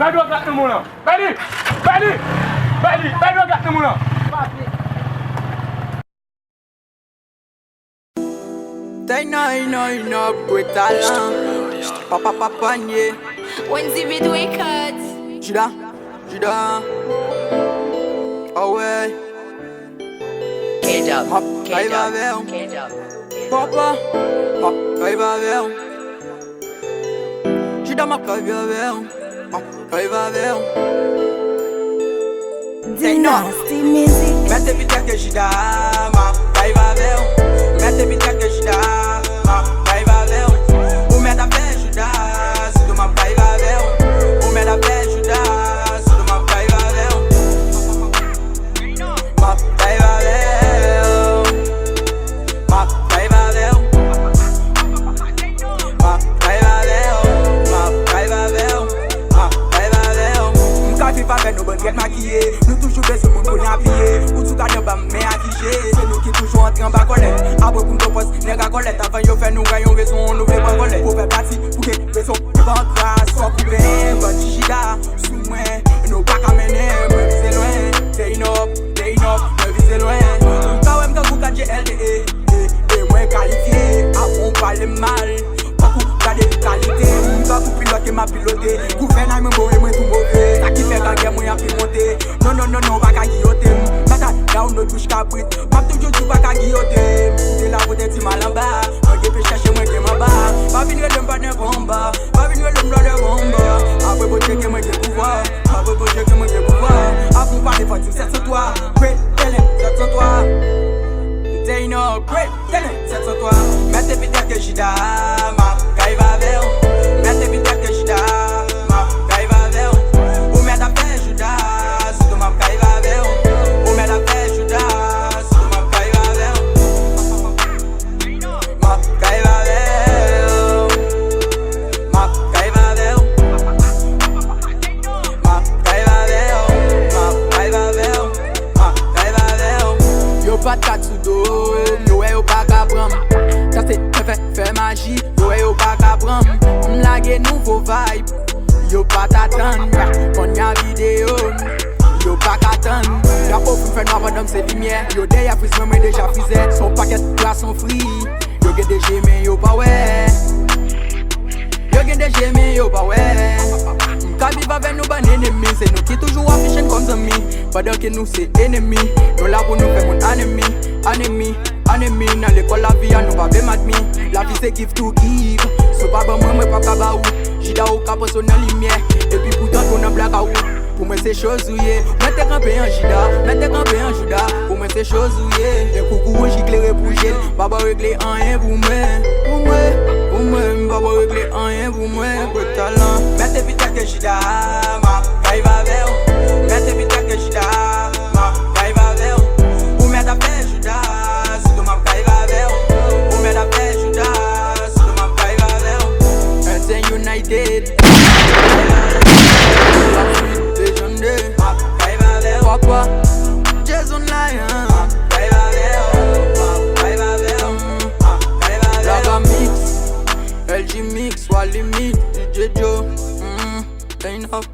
Badi kat ni mula. Badi kat ni mula. They know, with talent. Papa, yeah. When the video cuts. Juda. Oh ouais. K-Dub. Papa, il va vers. Juda ma caille va vers. Dynasty Music. Mette vite que Juda, ma caille va vers. Mette vite que Juda, ma caille va vers. Ou mette à faire Juda, si tu ma caille va vers. Ou mette à faire Juda, si tu ma caille va vers. Ma caille va vers. Ma caille va vers. Ma caille va vers. Ma caille va vers. Ma caille va vers. M'ka vive avec nos bonnes maquillées. Nous toujours besoin de monde pour appuyer. Ou tout cas ne pas mais afficher. C'est nous qui toujours entrer en bas colette. Après pour nous poste, n'est qu'à colette. Avant yo fait nous gagnons raison, on nous fait pas colette. Pour faire partie, pour que raison, devant grâce, soit pour bien, bon digida, sous moi, nous pas qu'à mener, me viser loin. Day up, me viser loin. M'ka ouais m'ka bouka GLDE, et moi qualifié, avant parler mal. Beaucoup garder qualité, m'ka pour piloter ma piloter. Gouvernement me beau et moi tout mauvais. Ça qui fait gagner moi a pu monter. Non, pas qu'à guilloter. Mata down no touche cabrit. M'a toujours tout pas qu'à guilloter. C'est la route est mal en bas. Moi qui peux chercher moi qui m'en bas. Pas venir le pas de combat. Pas venir le blanc de combat. Après pour checker moi qui pouvoir. Après pour checker moi qui pouvoir. Après pour parler fortune c'est sur toi. Great talent c'est sur toi. They know great talent c'est sur toi. Mettez vite que j'ida. Ma caille va vers. Mettez vite que j'ida. Ma caille va vers. Ou mettez à faire Juda. Si tu ma caille va vers. Ou mettez à faire Juda. Si tu ma caille va vers. Ma caille va vers. Ma caille va vers. Ma caille va vers. Ma caille va vers. Ma caille va vers. Yo pas de katsudo. Yo yo pas qu'à prendre. Ça c'est fait magie. Yo pas qu'à prendre. M'lague nouveau vibe. Yo pas t'attendre. On y a vidéo. Yo pas qu'attendre. Y'a pas pour faire noir pendant ces lumières. Yo déjà prise même déjà frisé. Son paquet de poissons frits. Yo gen des mais yo pas ouais. Yo gen des mais yo pas ouais. M'ka vive avec nous ban ennemis. C'est nous qui toujours affichent comme amis. Pendant que nous c'est ennemis. Nous là pour nous faire mon ennemi. Dans l'école la vie a nous pas bien admis. La vie c'est give to give. C'est pas bon moi pas kabaou. J'ida au cap sur la lumière. Et puis pourtant on a black out. Pour moi c'est chose ouillé. Mettez campé en Juda. Pour moi c'est chose ouillé. Et coucou j'y clairé pour gel. Baba régler rien pour moi. Baba régler rien pour moi. Gros talent. Mettez vite que Juda. Ma caille va vers. Mettez vite que Juda. Ma caille va vers. Ou mettez à faire Juda. Si tu ma caille va vers. Ou mettez à faire Juda. Si tu ma caille va vers. Etienne United. Papa, Jason Lion. Laga Mix, LG Mix, Wally Mix, DJ Joe. Turn up.